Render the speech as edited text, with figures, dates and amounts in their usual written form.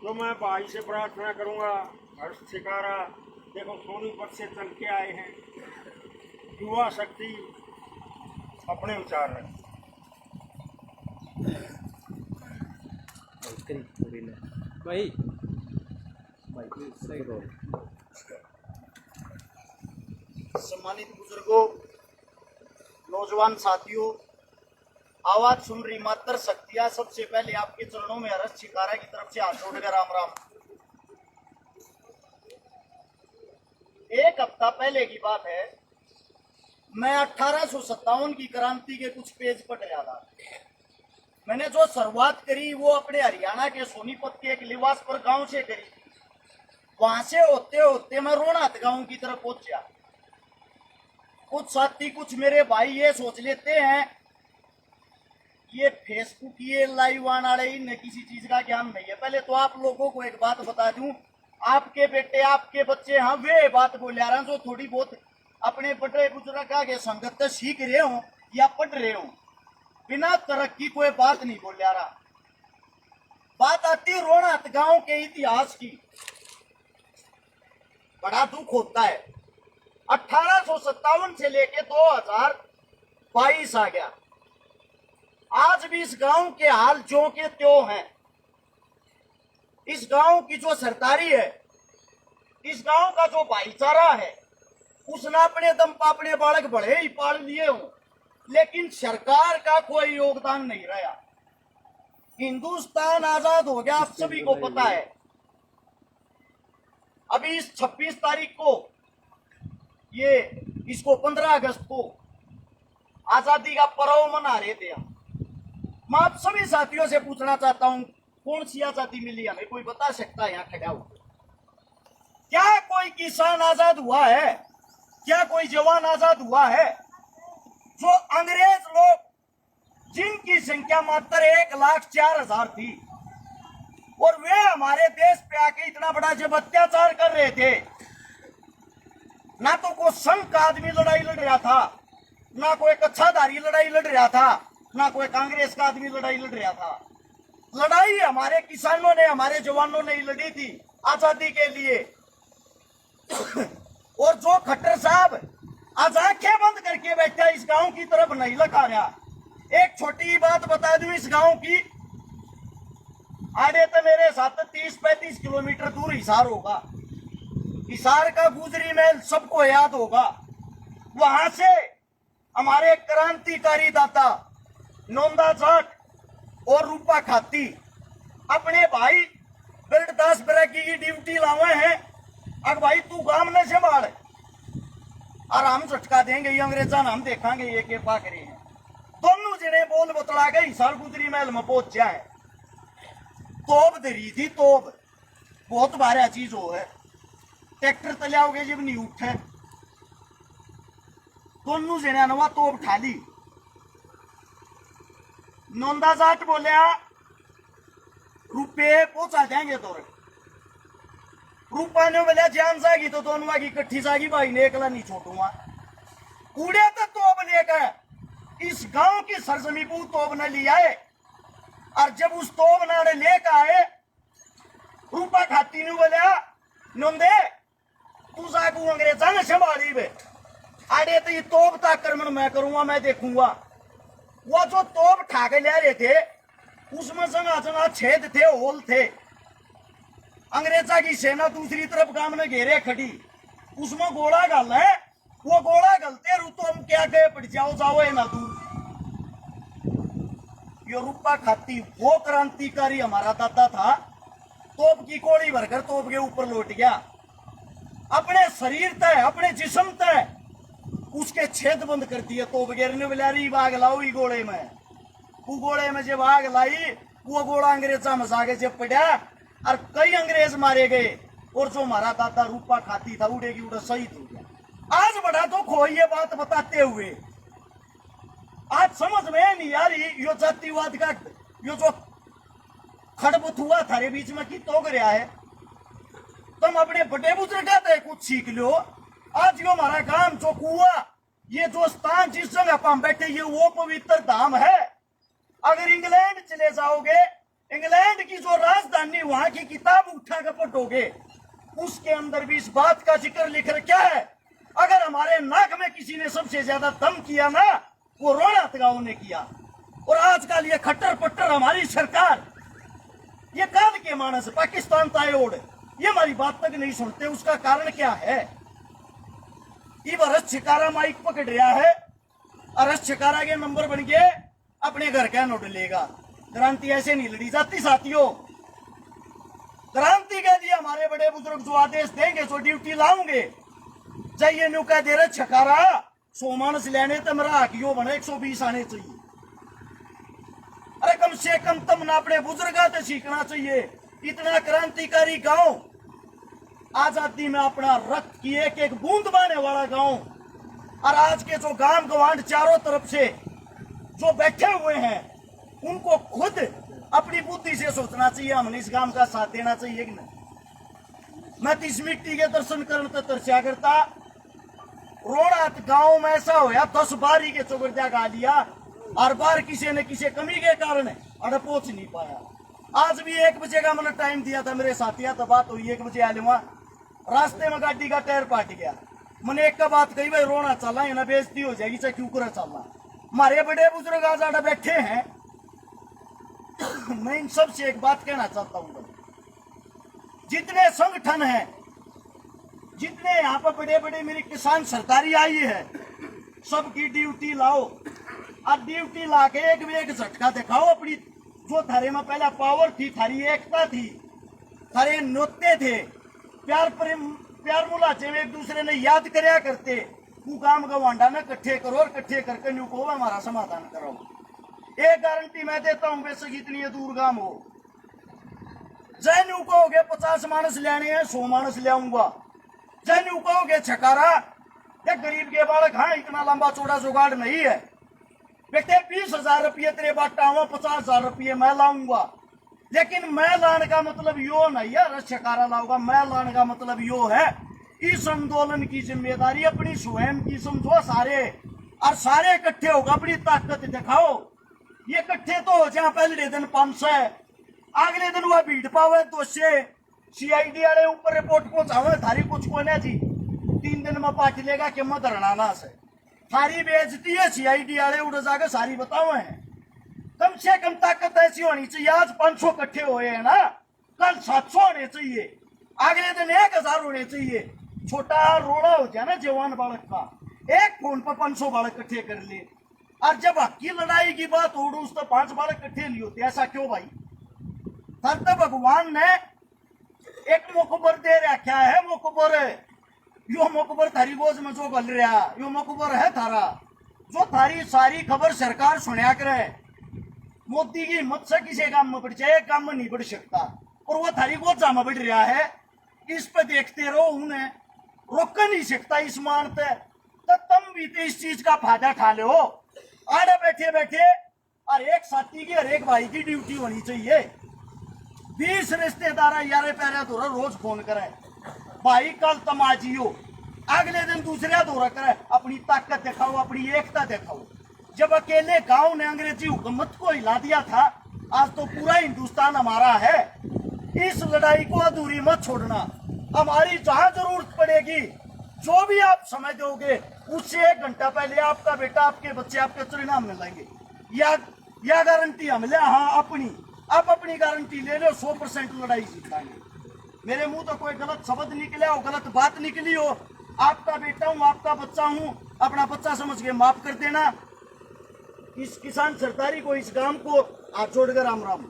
तो मैं भाई से प्रार्थना करूंगा, हर्ष शिकारा देखो सोनीपत से चल के आए हैं, युवा शक्ति अपने विचार रखें। भाई सम्मानित बुजुर्गों, नौजवान साथियों, आवाज सुन रही मातर शक्तियां, सबसे पहले आपके चरणों में हर्ष शिकारा की तरफ से हाथ जोड़कर राम राम। एक हफ्ता पहले की बात है, मैं 1857 की क्रांति के कुछ पेज पढ़ रहा था। मैंने जो शुरुआत करी वो अपने हरियाणा के सोनीपत के एक लिवासपुर गांव से करी। वहां से होते होते मैं रोहनाथ गांव की तरफ पहुंचा। कुछ साथी, कुछ मेरे भाई ये सोच लेते हैं ये फेसबुक, ये लाइव आने वाले इन्हें किसी चीज का ज्ञान नहीं है। पहले तो आप लोगों को एक बात बता दूं, आपके बेटे, आपके बच्चे, हाँ वे बात बोल रहे हैं जो थोड़ी बहुत अपने बड़े बुजुर्ग के संगत सीख रहे हो या पढ़ रहे हो, बिना तरक्की कोई बात नहीं बोल रहा। बात आती रोहनाथ गांव के इतिहास की। बड़ा दुख होता है, 1857 से लेके 2022 आ गया, आज भी इस गांव के हाल जो के त्यों हैं। इस गांव की जो सरदारी है, इस गांव का जो भाईचारा है, उसने अपने दम पर अपने बालक बड़े ही पाल लिए हो, लेकिन सरकार का कोई योगदान नहीं रहा। हिंदुस्तान आजाद हो गया, आप सभी को पता है। अभी इस 26 तारीख को, ये इसको 15 अगस्त को आजादी का पर्व मना रहे थे। मैं आप सभी साथियों से पूछना चाहता हूं, कौन सी आजादी मिली हमें? कोई बता सकता है? यहाँ खड़ा हो, क्या कोई किसान आजाद हुआ है? क्या कोई जवान आजाद हुआ है? जो अंग्रेज लोग, जिनकी संख्या मात्र 1,04,000 थी, और वे हमारे देश पे आके इतना बड़ा जब अत्याचार कर रहे थे, ना तो कोई संघ का आदमी लड़ाई लड़ रहा था, ना कोई कच्छाधारी लड़ाई लड़ रहा था, ना कोई कांग्रेस का आदमी लड़ाई लड़ रहा था। लड़ाई हमारे किसानों ने, हमारे जवानों ने लड़ी थी आजादी के लिए। और जो खट्टर साहब आज आंखें बंद करके बैठा, इस गांव की तरफ नहीं लगा रहा। एक छोटी बात बता दूं इस गांव की, आगे तो मेरे साथ 30-35 किलोमीटर दूर हिसार होगा। हिसार का गुजरी महल सबको याद होगा। वहां से हमारे क्रांतिकारी दाता नोंदा जाट और रूपा खाती अपने भाई बिरदास बरगी की ड्यूटी लावे हैं। अब भाई तू गांव न संभाल और हम झटका देंगे, ये अंग्रेजा हम देखेंगे ये के पा करे हैं। दोनों जने बोल बतला गए, हिसार गुजरी महल में पहुंच जाए। तोप धरी थी, तोप बहुत भारी चीज हो है, ट्रैक्टर तलियाओगे जब नहीं उठे। दोनों जने नवा तोप ठाली। नोंदा जाट बोलिया रुपये पहुंचा देंगे तो। रूपा ने बोलिया जान जागी तो दोनों की इकट्ठी जागी, भाई ने एकला नहीं छोड़ूंगा। कूड़े तो तोप लेकर इस गांव की सरजमी को तोप न लिया है, और जब उस तोप नाड़े लेकर आए, रूपा खाती ने बोलिया नोंदे तू जागू अंग्रेजा ने संभाली बे, आड़े तो ये तोप का आक्रमण मैं करूंगा, मैं देखूंगा। वो जो तोप ठाके ले रहे थे उसमें जगह छेद थे, होल थे। अंग्रेजा की सेना दूसरी तरफ गांव में घेरे खड़ी, उसमें गोला गल है। वो गोला गलते रू तो हम क्या गए पड़ जाओ, जाओ ना दूर। ये रूपा खाती वो क्रांतिकारी हमारा दादा था, तोप की कोड़ी भरकर तोप के ऊपर लौट गया। अपने शरीर तय, अपने जिस्म तय उसके छेद बंद कर दिए। तोप गिरने वाली आग लाओ ही गोले में। वो गोले में जब आग लाई, वो गोला अंग्रेजा में जाके जब पड़ा और कई अंग्रेज मारे गए, और जो हमारा दादा रूपा खाती था उड़ेगी उड़ा शहीद हो गया। आज बड़ा दुख हो ये बात बताते हुए, आज समझ में नहीं आ रही यो जातिवाद का यो जो खड़बुत हुआ थारे बीच में की तो गया है। तुम अपने बड़े बुजुर्ग से कुछ सीख लो। आज यो हमारा गांव जो कुआ, ये जो स्थान जिस जगह पर हम बैठे, ये वो पवित्र धाम है। अगर इंग्लैंड चले जाओगे, इंग्लैंड की जो राजधानी वहां की किताब उठा कर पढ़ोगे, उसके अंदर भी इस बात का जिक्र लिख रखा है, अगर हमारे नाक में किसी ने सबसे ज्यादा दम किया ना, वो रोना तगाओ ने किया। और आजकल ये खट्टर पट्टर हमारी सरकार, ये काल के मानस पाकिस्तान तायोड़, ये हमारी बात तक नहीं सुनते। उसका कारण क्या है? ये रस छिकारा माइक पकड़ रहा है और रस छिकारा के नंबर बन के अपने घर का नोट लेगा। क्रांति ऐसे नहीं लड़ी जाती साथियों। क्रांति के लिए हमारे बड़े बुजुर्ग जो आदेश देंगे, जो ड्यूटी लाऊंगे, चाहिए न्यू कह दे रहे छकारा 100 मानस लेने तो मेरा हकियो बने 120 आने चाहिए। अरे कम से कम तुम ना अपने बुजुर्गा से सीखना चाहिए। इतना क्रांतिकारी गांव, आजादी में अपना रक्त की एक एक बूंद बहाने वाला गांव, और आज के जो गांव गवांड चारों तरफ से जो बैठे हुए हैं, उनको खुद अपनी बुद्धि से सोचना चाहिए, हमने इस गांव का साथ देना चाहिए कि नहीं। मैं तो इस मिट्टी के दर्शन करने तो तरस्या करता। रोड़ा गांव में ऐसा होया 10 बारी के चौगर्जा गा लिया, हर बार किसी न किसी कमी के कारण अड़ पहुंच नहीं पाया। आज भी 1 बजे का मैंने टाइम दिया था मेरे साथिया, तो बात हुई 1 बजे आ लूंगा, रास्ते में गाड़ी का टायर पाट गया। मैंने एक का बात कही, भाई रोना चल रहा है ना, बेइज्जती हो जाएगी, चाहे क्यों कर चल रहा। हमारे बड़े बुजुर्ग आज आड़ा बैठे हैं। मैं इन सब से एक बात कहना चाहता हूँ, जितने संगठन हैं, जितने यहाँ पर बड़े बड़े मेरी किसान सरकारी आई है, सबकी ड्यूटी लाओ और ड्यूटी ला के एक भी एक झटका दिखाओ अपनी। जो थारे में पहला पावर थी, थारी एकता थी, थारे नोते थे, प्यार मुलाचे में एक दूसरे ने याद करया करते, वो काम गवांडा ने इकट्ठे करो और इकट्ठे करके न्यू को हमारा समाधान करो। एक गारंटी मैं देता हूं, बेशक इतनी दूर गांव हो, जय न्यू कहोगे 50 मानस लेने हैं, 100 मानस ले आऊंगा। जय न्यू कहोगे छकारा, या गरीब के बालक, हाँ इतना लंबा चौड़ा जुगाड़ नहीं है बेटे, 20,000 रुपये तेरे बाटा हुआ, 50,000 रुपये मैं लाऊंगा। लेकिन मैं लाने का मतलब यो नहीं है छकारा लाऊंगा, मैं लाने का मतलब यो है, इस आंदोलन की जिम्मेदारी अपनी स्वयं की समझो सारे, और सारे इकट्ठे होगा, अपनी ताकत दिखाओ। ये इकट्ठे तो हो जाए, पहले दिन 500, अगले दिन वह भीड़ पावे 200, CID वाले ऊपर रिपोर्ट पहुंचावे, थारी कुछ को ना जी 3 दिन में पाट लेगा कि मैं धरना ना से सारी बेइज्जती है। CID वाले उड़ जाकर सारी बताओ है। कम से कम ताकत ऐसी होनी चाहिए, आज 500 इकट्ठे हुए हैं ना, कल 700 होने चाहिए, अगले दिन 1000 होने चाहिए। छोटा रोड़ा हो जाए ना जवान बालक का, एक फोन पर 500 बालक इकट्ठे कर ले, और जब हकी लड़ाई की बात हो उस तो 5 बालक इकट्ठे नहीं होते। ऐसा क्यों भाई? तब तो भगवान ने एक मुकबर दे रखा है, मुकबर, यो मुकबर थारी गोज में जो गल रहा, यो मुकबर है थारा, जो थारी सारी खबर सरकार सुनिया करे। मोदी की हिम्मत से किसी काम में बढ़ जाए, काम में नहीं बढ़ सकता, और वो थारी गोजा में बढ़ रहा है। इस पे देखते रहो, उन्हें रोक नहीं सकता इस मानते, तो तुम भी तो इस चीज का फायदा खा लो। आड़े बैठे बैठे और एक साथी की, हर एक भाई की ड्यूटी होनी चाहिए। 20 रिश्तेदार यारे प्यारे दौरा रोज फोन करे, भाई कल तमाजियो, अगले दिन दूसरे दौरा करे, अपनी ताकत दिखाओ, अपनी एकता दिखाओ। जब अकेले गांव ने अंग्रेजी हुकूमत को हिला दिया था, आज तो पूरा हिंदुस्तान हमारा है। इस लड़ाई को अधूरी मत छोड़ना, हमारी जहां जरूरत पड़ेगी, जो भी आप समय दोगे, उससे 1 घंटा पहले आपका बेटा, आपके बच्चे आपके परिणाम मिलेंगे। या गारंटी हम ले, हाँ अपनी, आप अपनी गारंटी ले लो, 100% लड़ाई जीताएंगे। मेरे मुंह तो कोई गलत शब्द निकले हो, गलत बात निकली हो, आपका बेटा हूं, आपका बच्चा हूं, अपना बच्चा समझ के माफ कर देना। इस किसान सरदारी को, इस गांव को हाथ जोड़कर राम राम।